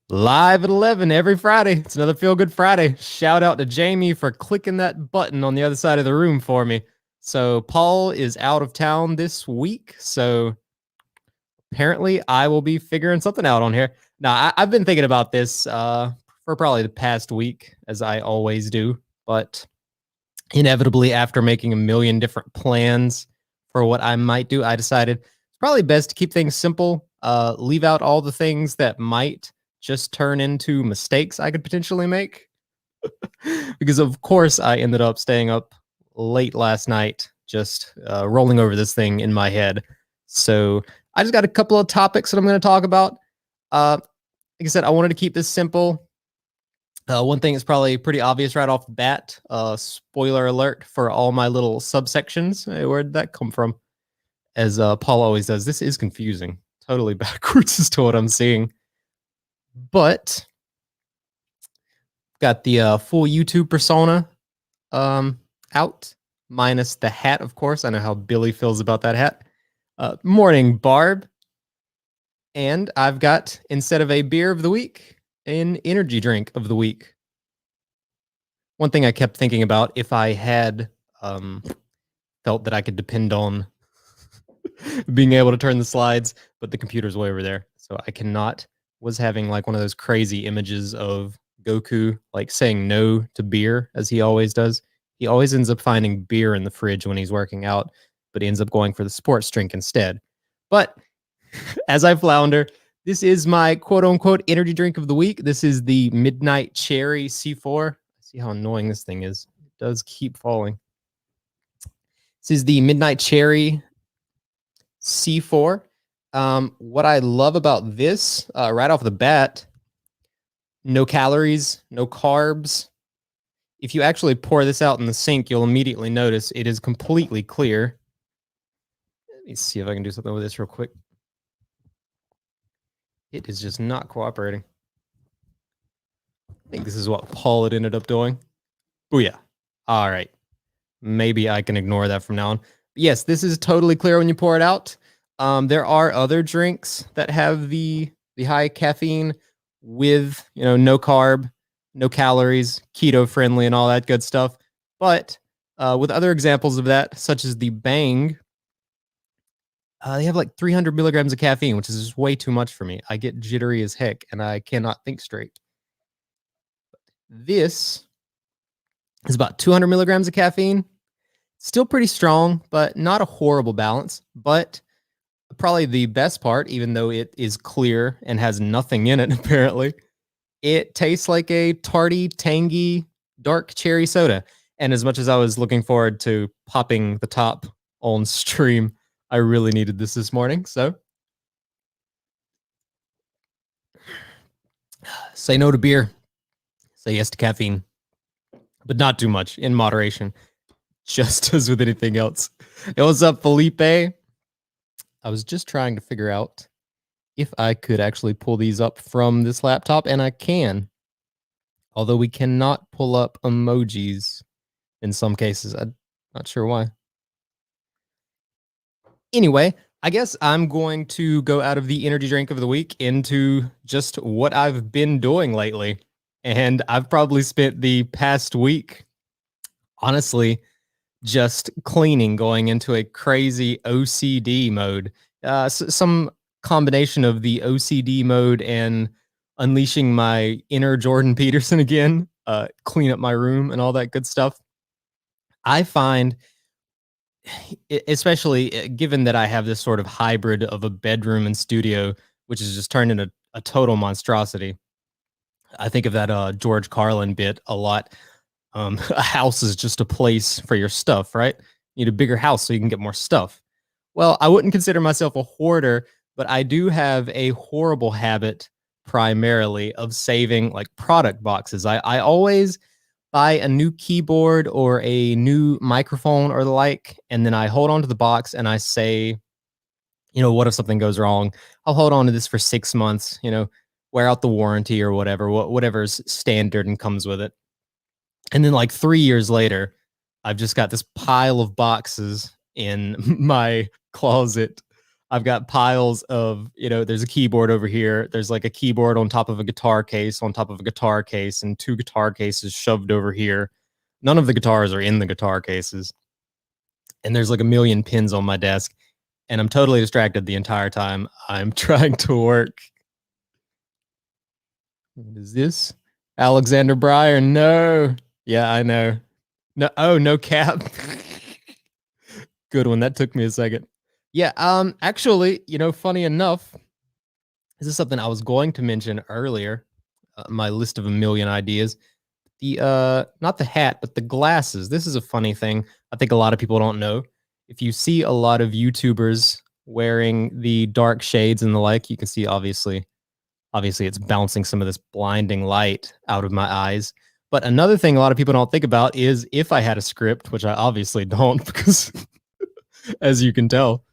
Live at 11 every Friday. It's another Feel Good Friday. Shout out to Jamie for clicking that button on the other side of the room for me. So, Paul is out of town this week. So, apparently, I will be figuring something out on here. Now, I've been thinking about this for probably the past week, as I always do. But inevitably, after making a million different plans for what I might do, I decided it's probably best to keep things simple, leave out all the things that might just turn into mistakes I could potentially make. Because, of course, I ended up staying up late last night, just rolling over this thing in my head. So, I just got a couple of topics that I'm going to talk about. Like I said, I wanted to keep this simple. One thing is probably pretty obvious right off the bat. Spoiler alert for all my little subsections. Hey, where'd that come from? As Paul always does, this is confusing. Totally backwards as to what I'm seeing. But got the full YouTube persona out, minus the hat, of course. I know how Billy feels about that hat. Morning, Barb. And I've got, instead of a beer of the week, an energy drink of the week. One thing I kept thinking about, if I had felt that I could depend on being able to turn the slides, but the computer's way over there, so I cannot, was having like one of those crazy images of Goku like saying no to beer, as he always does. He always ends up finding beer in the fridge when he's working out, but he ends up going for the sports drink instead. But as I flounder, this is my quote-unquote energy drink of the week. This is the Midnight Cherry C4. See how annoying this thing is. It does keep falling. This is the Midnight Cherry C4. What I love about this, right off the bat, no calories, no carbs. If you actually pour this out in the sink, you'll immediately notice it is completely clear. Let me see if I can do something with this real quick. It is just not cooperating. I think this is what Paul had ended up doing. Booyah. All right. Maybe I can ignore that from now on. But yes, this is totally clear when you pour it out. There are other drinks that have the high caffeine with, no carb, no calories, keto friendly and all that good stuff. But with other examples of that, such as the Bang, they have like 300 milligrams of caffeine, which is just way too much for me. I get jittery as heck and I cannot think straight. This is about 200 milligrams of caffeine. Still pretty strong, but not a horrible balance. But probably the best part, even though it is clear and has nothing in it, apparently, it tastes like a tarty, tangy, dark cherry soda. And as much as I was looking forward to popping the top on stream, I really needed this morning. So say no to beer, say yes to caffeine, but not too much, in moderation, just as with anything else. Hey, what's up, Felipe? I was just trying to figure out if I could actually pull these up from this laptop, and I can. Although we cannot pull up emojis in some cases. I'm not sure why. Anyway, I guess I'm going to go out of the energy drink of the week into just what I've been doing lately. And I've probably spent the past week, honestly, just cleaning, going into a crazy OCD mode. Some combination of the OCD mode and unleashing my inner Jordan Peterson again, clean up my room and all that good stuff. I find, especially given that I have this sort of hybrid of a bedroom and studio, which has just turned into a total monstrosity. I think of that George Carlin bit a lot. A house is just a place for your stuff, right? You need a bigger house so you can get more stuff. Well, I wouldn't consider myself a hoarder, but I do have a horrible habit primarily of saving like product boxes. I always buy a new keyboard or a new microphone or the like, and then I hold on to the box and I say, what if something goes wrong? I'll hold on to this for 6 months, wear out the warranty or whatever's standard and comes with it. And then like 3 years later, I've just got this pile of boxes in my closet. I've got piles of, there's a keyboard over here. There's like a keyboard on top of a guitar case, on top of a guitar case, and two guitar cases shoved over here. None of the guitars are in the guitar cases. And there's like a million pins on my desk. And I'm totally distracted the entire time I'm trying to work. What is this? Alexander Breyer? No. Yeah, I know. No, oh, no cap. Good one. That took me a second. Yeah, actually, funny enough, this is something I was going to mention earlier. My list of a million ideas. The not the hat, but the glasses. This is a funny thing. I think a lot of people don't know. If you see a lot of YouTubers wearing the dark shades and the like, you can see obviously it's bouncing some of this blinding light out of my eyes. But another thing a lot of people don't think about is if I had a script, which I obviously don't because as you can tell.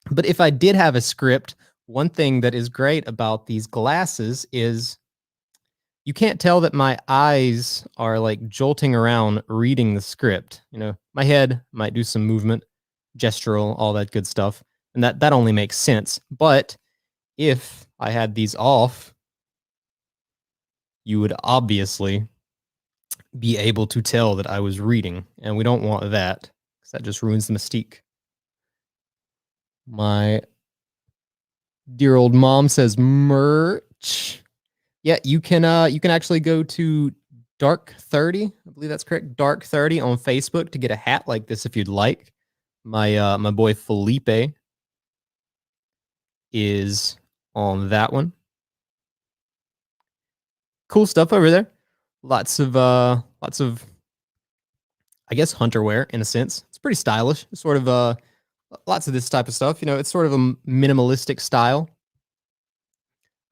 But if I did have a script, one thing that is great about these glasses is you can't tell that my eyes are like jolting around reading the script. My head might do some movement, gestural, all that good stuff. And that only makes sense. But if I had these off, you would obviously be able to tell that I was reading. And we don't want that because that just ruins the mystique. My dear old mom says merch. Yeah, you can actually go to Dark 30, I believe that's correct. Dark 30 on Facebook to get a hat like this if you'd like. My boy Felipe is on that one. Cool stuff over there. Lots of I guess hunter wear in a sense. It's pretty stylish. It's sort of lots of this type of stuff. It's sort of a minimalistic style.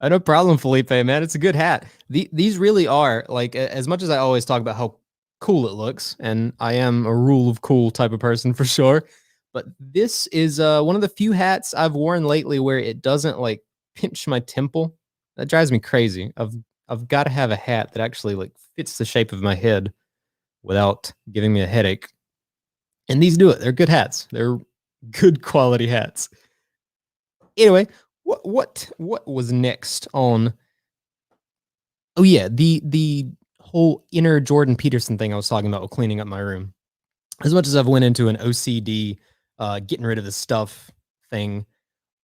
No problem, Felipe, man. It's a good hat. These really are, like, as much as I always talk about how cool it looks, and I am a rule of cool type of person for sure, but this is one of the few hats I've worn lately where it doesn't, like, pinch my temple. That drives me crazy. I've got to have a hat that actually, like, fits the shape of my head without giving me a headache. And these do it. They're good hats. They're good quality hats. Anyway, what was next on? Oh yeah, the whole inner Jordan Peterson thing I was talking about with cleaning up my room. As much as I've went into an OCD, getting rid of the stuff thing,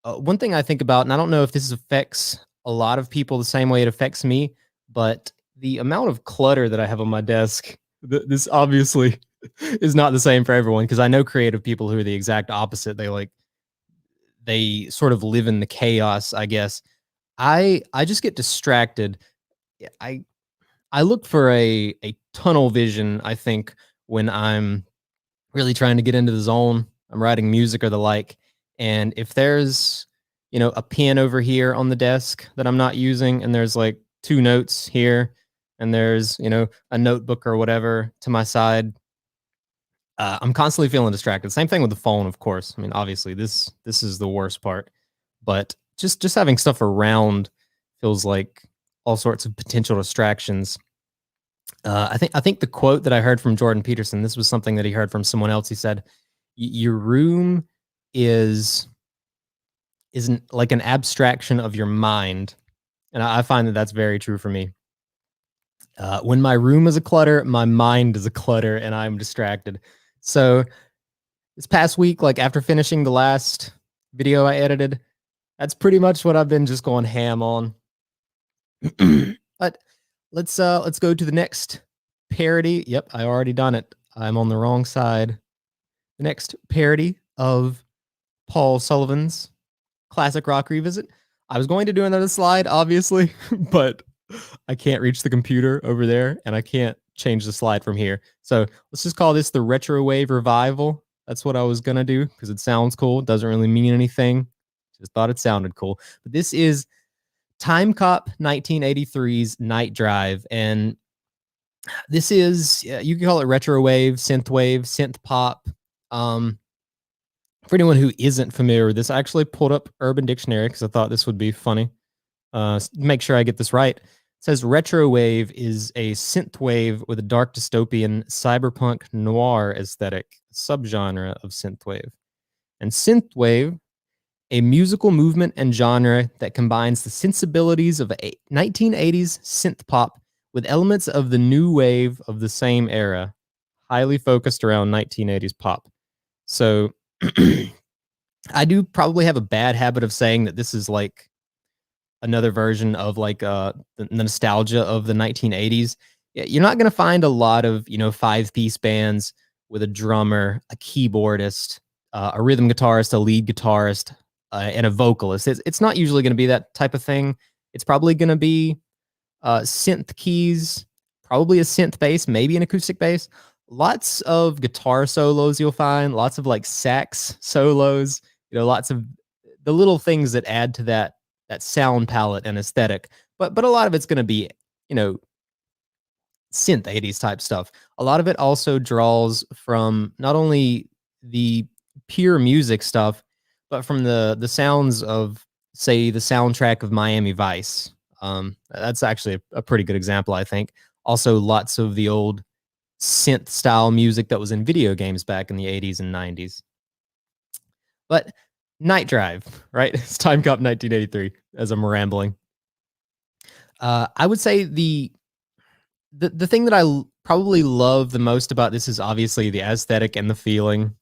one thing I think about, and I don't know if this affects a lot of people the same way it affects me, but the amount of clutter that I have on my desk, this obviously is not the same for everyone because I know creative people who are the exact opposite. They sort of live in the chaos, I guess. I just get distracted. I I look for a tunnel vision, I think, when I'm really trying to get into the zone. I'm writing music or the like. And if there's, a pen over here on the desk that I'm not using, and there's like two notes here, and there's, a notebook or whatever to my side, I'm constantly feeling distracted. Same thing with the phone, of course. I mean, obviously, this is the worst part, but just having stuff around feels like all sorts of potential distractions. I think the quote that I heard from Jordan Peterson. This was something that he heard from someone else. He said, "Your room isn't like an abstraction of your mind," and I find that that's very true for me. When my room is a clutter, my mind is a clutter, and I'm distracted. So this past week, like after finishing the last video I edited, that's pretty much what I've been just going ham on. But let's go to the next parody. Yep, I already done it. I'm on the wrong side. The next parody of Paul Sullivan's classic rock revisit. I was going to do another slide, obviously, but I can't reach the computer over there, and I can't change the slide from here. So let's just call this the Retro Wave Revival. That's what I was gonna do because it sounds cool. It doesn't really mean anything. Just thought it sounded cool. But this is Time Cop 1983's Night Drive, and this is, you can call it retro wave, synth pop. For anyone who isn't familiar with this, I actually pulled up Urban Dictionary because I thought this would be funny. Make sure I get this right. It says retro wave is a synth wave with a dark dystopian cyberpunk noir aesthetic, subgenre of synthwave. And synthwave a musical movement and genre that combines the sensibilities of 1980s synth pop with elements of the new wave of the same era, highly focused around 1980s pop. So I do probably have a bad habit of saying that this is like another version of like the nostalgia of the 1980s. You're not going to find a lot of, five-piece bands with a drummer, a keyboardist, a rhythm guitarist, a lead guitarist, and a vocalist. It's not usually going to be that type of thing. It's probably going to be synth keys, probably a synth bass, maybe an acoustic bass. Lots of guitar solos you'll find, lots of like sax solos, lots of the little things that add to that sound palette and aesthetic. But a lot of it's going to be, you know, synth 80s type stuff. A lot of it also draws from not only the pure music stuff, but from the sounds of, say, the soundtrack of Miami Vice. That's actually a pretty good example, I think. Also, lots of the old synth style music that was in video games back in the 80s and 90s. But Night Drive, right? It's Time Cop 1983, as I'm rambling. I would say the thing that probably love the most about this is obviously the aesthetic and the feeling.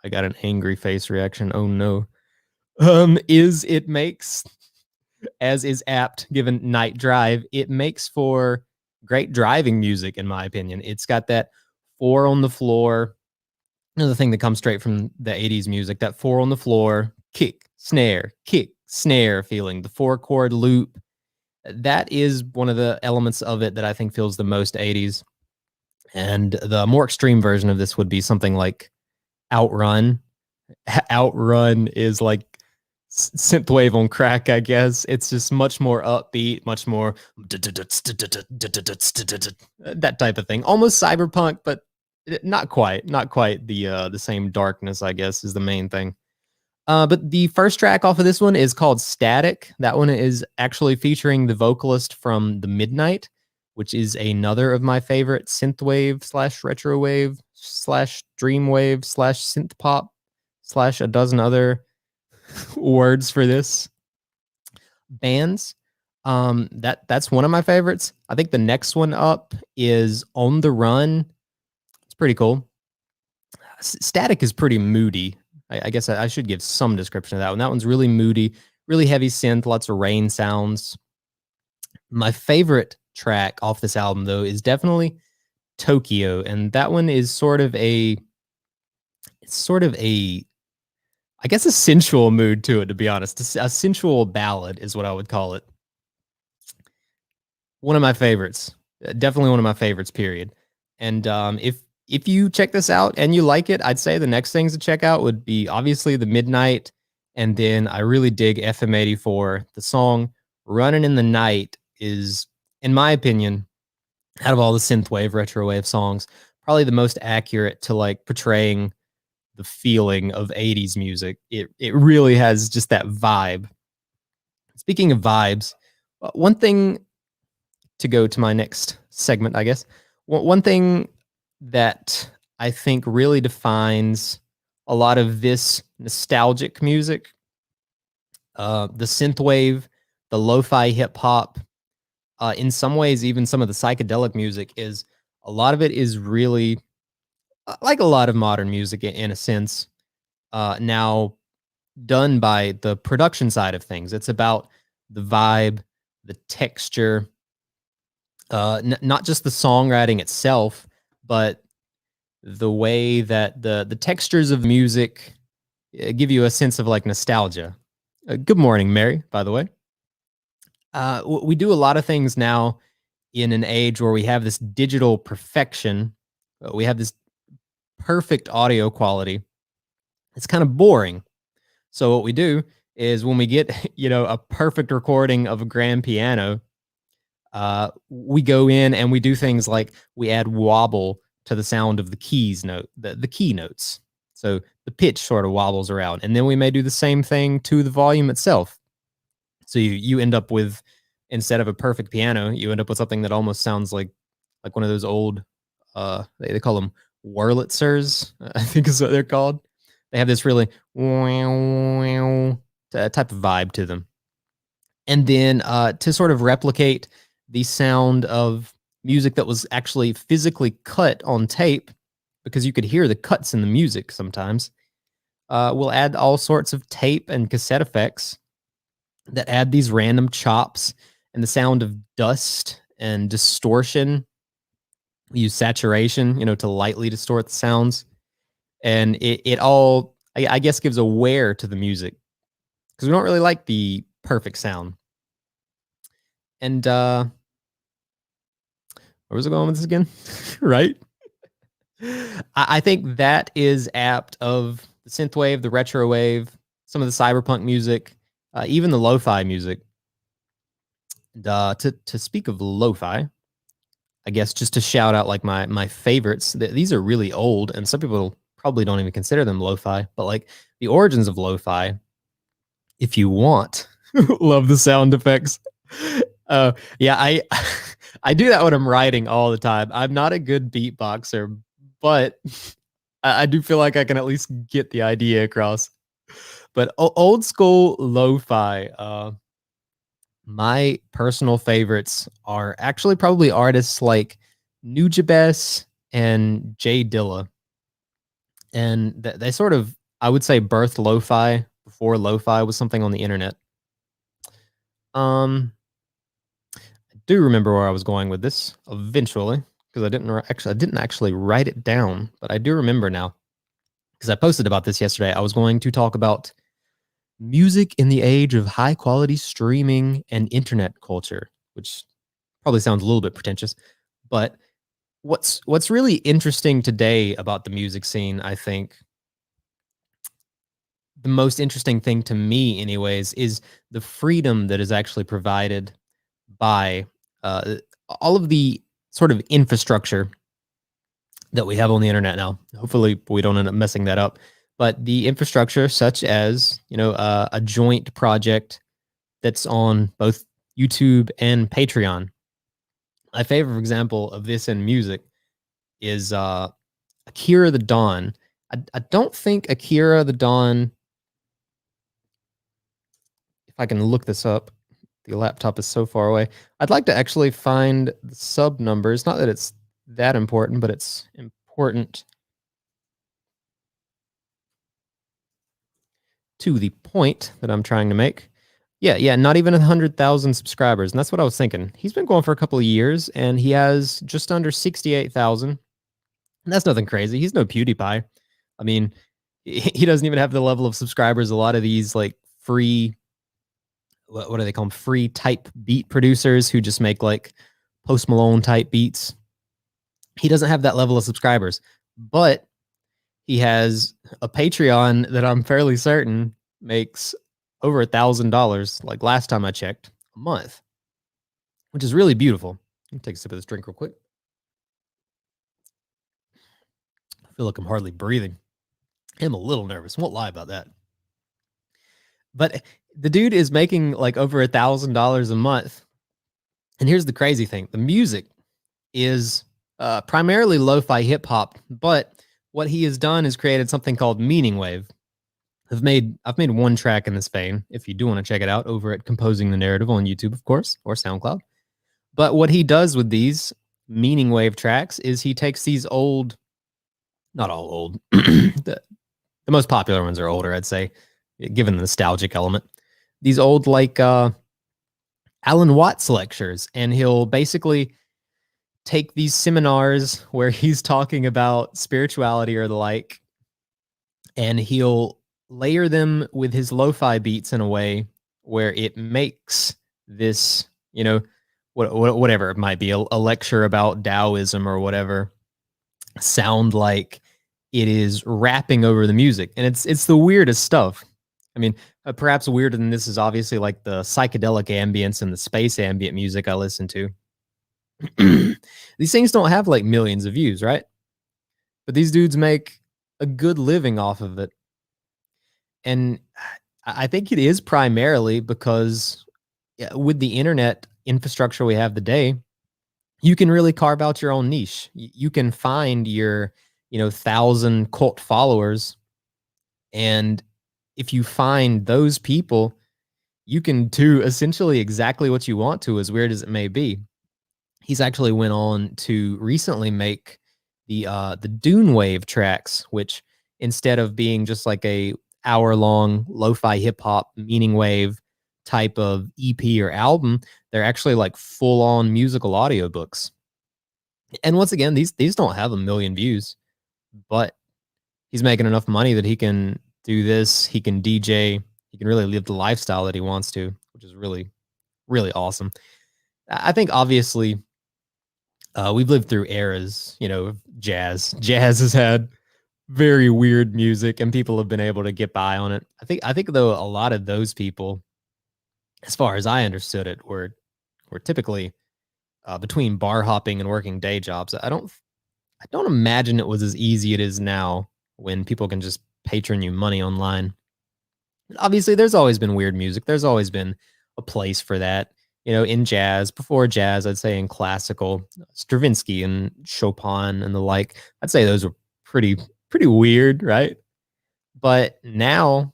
I got an angry face reaction. Oh no. Is it makes, as is apt given Night Drive, it makes for great driving music, in my opinion. It's got that four on the floor, another thing that comes straight from the 80s music, that four on the floor, kick, snare feeling, the four chord loop. That is one of the elements of it that I think feels the most 80s. And the more extreme version of this would be something like Outrun. Outrun is like synthwave on crack, I guess. It's just much more upbeat, much more that type of thing. Almost cyberpunk, but not quite. Not quite the same darkness, I guess, is the main thing. But the first track off of this one is called Static. That one is actually featuring the vocalist from The Midnight, which is another of my favorite synthwave / retrowave / dreamwave / synth pop / a dozen other words for this bands. That's one of my favorites. I think the next one up is On the Run. It's pretty cool. Static is pretty moody. I guess I should give some description of that one. That one's really moody, really heavy synth, lots of rain sounds. My favorite track off this album, though, is definitely Tokyo, and that one is sort of a, I guess, a sensual mood to it, to be honest. A sensual ballad is what I would call it. One of my favorites. Definitely one of my favorites, period. And if you check this out and you like it, I'd say the next things to check out would be obviously The Midnight. And then I really dig FM84. The song Running in the Night is, in my opinion, out of all the synthwave, retrowave songs, probably the most accurate to like portraying the feeling of 80s music. It really has just that vibe. Speaking of vibes, one thing to go to my next segment, I guess. One thing that I think really defines a lot of this nostalgic music, the synthwave, the lo-fi hip hop, in some ways, even some of the psychedelic music, is a lot of it is really like a lot of modern music in a sense, now done by the production side of things. It's about the vibe, the texture, not just the songwriting itself, but the way that the textures of music give you a sense of like nostalgia. Good morning, Mary, by the way. We do a lot of things now in an age where we have this digital perfection. We have this perfect audio quality. It's kind of boring. So what we do is when we get, a perfect recording of a grand piano, we go in and we do things like we add wobble to the sound of the the key notes. So the pitch sort of wobbles around. And then we may do the same thing to the volume itself. So you end up with, instead of a perfect piano, you end up with something that almost sounds like one of those old, they call them Wurlitzers, I think is what they're called. They have this really a type of vibe to them. And then to sort of replicate the sound of music that was actually physically cut on tape, because you could hear the cuts in the music sometimes, we'll add all sorts of tape and cassette effects that add these random chops and the sound of dust and distortion. We use saturation, to lightly distort the sounds. And it all, I guess, gives a wear to the music because we don't really like the perfect sound. And where was I going with this again? Right? I think that is apt of the synthwave, the retro wave, some of the cyberpunk music, even the lo-fi music. And, to speak of lo-fi, I guess just to shout out like my favorites. These are really old, and some people probably don't even consider them lo-fi. But like the origins of lo-fi, if you want, love the sound effects. Yeah, I I do that when I'm writing all the time. I'm not a good beatboxer, but I do feel like I can at least get the idea across. But old school lo-fi, my personal favorites are actually probably artists like Nujabes and Jay Dilla. And they sort of, I would say, birthed lo-fi before lo-fi was something on the internet. I do remember where I was going with this eventually because I didn't actually write it down, but I do remember now because I posted about this yesterday. I was going to talk about music in the age of high quality streaming and internet culture, which probably sounds a little bit pretentious, but what's really interesting today about the music scene, I think the most interesting thing to me anyways is the freedom that is actually provided by uh, all of the sort of infrastructure that we have on the internet now. Hopefully we don't end up messing that up, but the infrastructure such as a joint project that's on both YouTube and Patreon. My favorite example of this in music is Akira the Dawn. I don't think Akira the Dawn, if I can look this up, the laptop is so far away. I'd like to actually find the sub numbers. Not that it's that important, but it's important to the point that I'm trying to make. Yeah, not even 100,000 subscribers. And that's what I was thinking. He's been going for a couple of years and he has just under 68,000. And that's nothing crazy. He's no PewDiePie. I mean, he doesn't even have the level of subscribers a lot of these like free, what do they call them? Free type beat producers who just make like Post Malone type beats. He doesn't have that level of subscribers, but he has a Patreon that I'm fairly certain makes over $1,000, like last time I checked, a month, which is really beautiful. Let me take a sip of this drink real quick. I feel like I'm hardly breathing. I'm a little nervous. Won't lie about that. But the dude is making like over $1,000 a month. And here's the crazy thing: the music is primarily lo-fi hip hop, but what he has done is created something called Meaning Wave. I've made one track in this vein. If you do want to check it out, over at Composing the Narrative on YouTube, of course, or SoundCloud. But what he does with these Meaning Wave tracks is he takes these old, not all old, the most popular ones are older, I'd say, given the nostalgic element. These old like Alan Watts lectures, and he'll basically take these seminars where he's talking about spirituality or the like, and he'll layer them with his lo-fi beats in a way where it makes this, whatever it might be, a lecture about Taoism or whatever, sound like it is rapping over the music. And it's the weirdest stuff. I mean, perhaps weirder than this is obviously like the psychedelic ambience and the space ambient music I listen to. These things don't have like millions of views, right? But these dudes make a good living off of it. And I think it is primarily because with the internet infrastructure we have today, you can really carve out your own niche. You can find your, 1,000 cult followers and if you find those people, you can do essentially exactly what you want to, as weird as it may be. He's actually went on to recently make the Dune Wave tracks, which instead of being just like a hour-long lo-fi hip-hop meaning wave type of EP or album, they're actually like full-on musical audiobooks. And once again, these don't have a million views, but he's making enough money that he can do this, he can DJ, he can really live the lifestyle that he wants to, which is really, really awesome. I think obviously we've lived through eras, you know, of jazz. Jazz has had very weird music and people have been able to get by on it. I think though a lot of those people, as far as I understood it, were typically between bar hopping and working day jobs. I don't imagine it was as easy it is now when people can just patron you money online. Obviously, there's always been weird music. There's always been a place for that. You know, in jazz, before jazz, I'd say in classical, Stravinsky and Chopin and the like. I'd say those were pretty weird, right? But now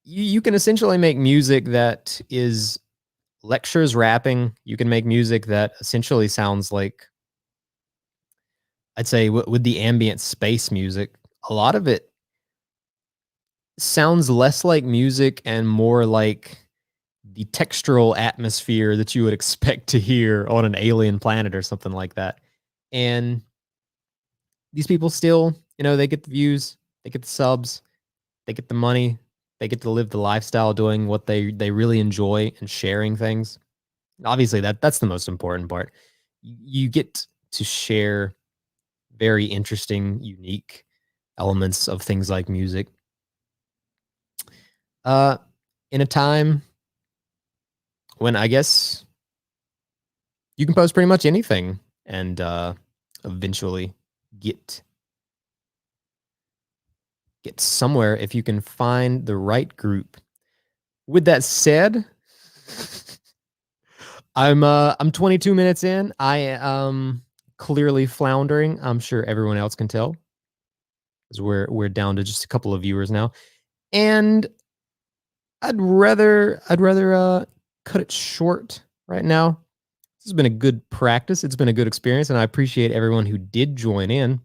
you can essentially make music that is lectures rapping. You can make music that essentially sounds like, I'd say, with the ambient space music, a lot of it sounds less like music and more like the textural atmosphere that you would expect to hear on an alien planet or something like that. And these people still, you know, they get the views, they get the subs, they get the money, they get to live the lifestyle doing what they really enjoy and sharing things. Obviously that's the most important part. You get to share very interesting, unique elements of things like music. Uh in a time when I guess you can post pretty much anything and eventually get somewhere if you can find the right group. With that said, I'm 22 minutes in. I am clearly floundering. I'm sure everyone else can tell, because we're down to just a couple of viewers now. And I'd rather cut it short right now. This has been a good practice. It's been a good experience, and I appreciate everyone who did join in.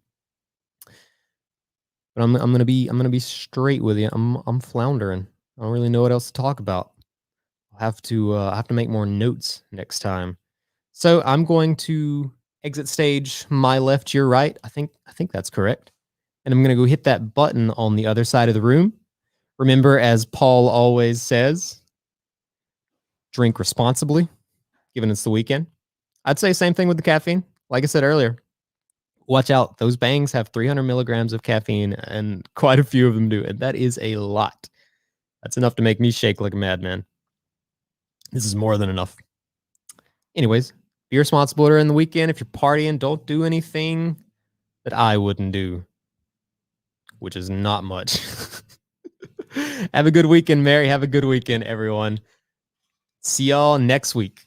But I'm gonna be straight with you. I'm floundering. I don't really know what else to talk about. I have to make more notes next time. So I'm going to exit stage my left, your right. I think that's correct. And I'm gonna go hit that button on the other side of the room. Remember, as Paul always says, drink responsibly, given it's the weekend. I'd say same thing with the caffeine. Like I said earlier, watch out. Those bangs have 300 milligrams of caffeine, and quite a few of them do. And that is a lot. That's enough to make me shake like a madman. This is more than enough. Anyways, be responsible during the weekend. If you're partying, don't do anything that I wouldn't do, which is not much. Have a good weekend, Mary. Have a good weekend, everyone. See y'all next week.